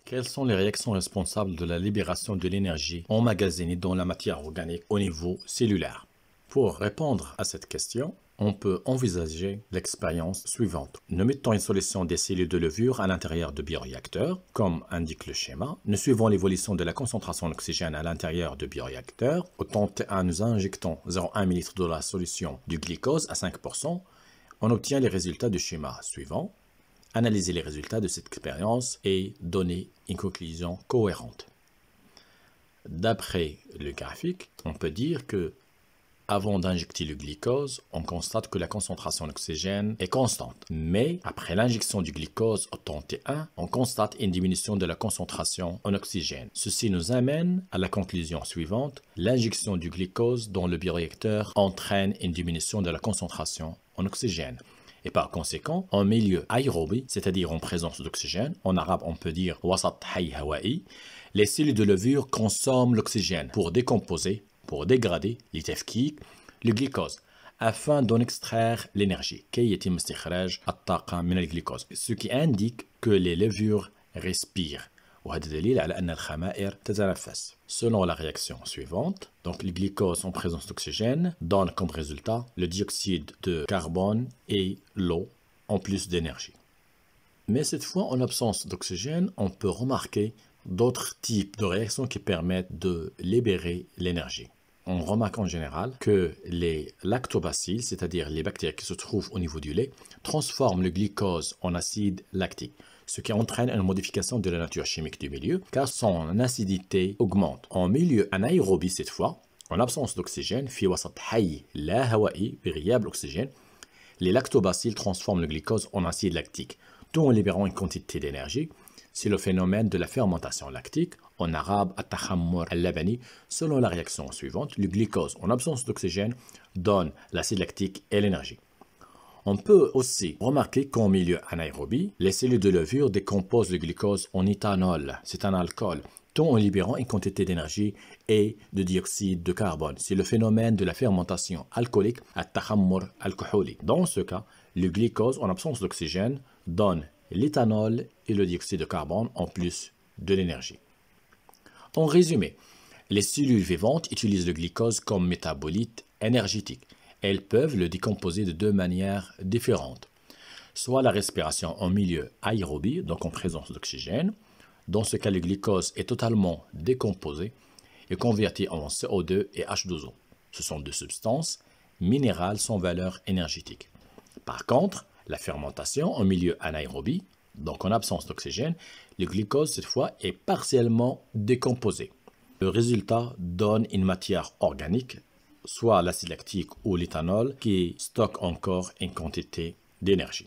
Quelles sont les réactions responsables de la libération de l'énergie emmagasinée dans la matière organique au niveau cellulaire? Pour répondre à cette question, on peut envisager l'expérience suivante. Nous mettons une solution des cellules de levure à l'intérieur de bioréacteurs, comme indique le schéma. Nous suivons l'évolution de la concentration d'oxygène à l'intérieur de bioréacteurs. Au temps T1, nous injectons 0,1 ml de la solution du glucose à 5%. On obtient les résultats du schéma suivant. Analyser les résultats de cette expérience et donner une conclusion cohérente. D'après le graphique, on peut dire que avant d'injecter le glucose, on constate que la concentration d'oxygène est constante. Mais après l'injection du glucose au temps T1, on constate une diminution de la concentration en oxygène. Ceci nous amène à la conclusion suivante. L'injection du glucose dans le bioréacteur entraîne une diminution de la concentration en oxygène. Et par conséquent, en milieu aérobie, c'est-à-dire en présence d'oxygène, en arabe on peut dire wasat hay hawa'i, les cellules de levure consomment l'oxygène pour décomposer, pour dégrader le glucose, afin d'en extraire l'énergie, ce qui indique que les levures respirent. Selon la réaction suivante, donc le glucose en présence d'oxygène donne comme résultat le dioxyde de carbone et l'eau en plus d'énergie. Mais cette fois, en absence d'oxygène, on peut remarquer d'autres types de réactions qui permettent de libérer l'énergie. On remarque en général que les lactobacilles, c'est-à-dire les bactéries qui se trouvent au niveau du lait, transforment le glucose en acide lactique, ce qui entraîne une modification de la nature chimique du milieu, car son acidité augmente. En milieu anaérobie cette fois, en absence d'oxygène, fi wasat hayy la hawa'i, variable oxygène, les lactobacilles transforment le glucose en acide lactique, tout en libérant une quantité d'énergie. C'est le phénomène de la fermentation lactique, en arabe at-takhammur al-labani. Selon la réaction suivante, le glucose en absence d'oxygène donne l'acide lactique et l'énergie. On peut aussi remarquer qu'en milieu anaérobie, les cellules de levure décomposent le glucose en éthanol, c'est un alcool, tout en libérant une quantité d'énergie et de dioxyde de carbone. C'est le phénomène de la fermentation alcoolique at-takhammur al-kuhuli. Dans ce cas, le glucose en absence d'oxygène donne l'éthanol et le dioxyde de carbone en plus de l'énergie. En résumé, les cellules vivantes utilisent le glucose comme métabolite énergétique. Elles peuvent le décomposer de deux manières différentes. Soit la respiration en milieu aérobie, donc en présence d'oxygène. Dans ce cas, le glucose est totalement décomposé et converti en CO2 et H2O. Ce sont deux substances minérales sans valeur énergétique. Par contre, la fermentation en milieu anaérobie, donc en absence d'oxygène, le glucose cette fois est partiellement décomposé. Le résultat donne une matière organique, soit l'acide lactique ou l'éthanol, qui stocke encore une quantité d'énergie.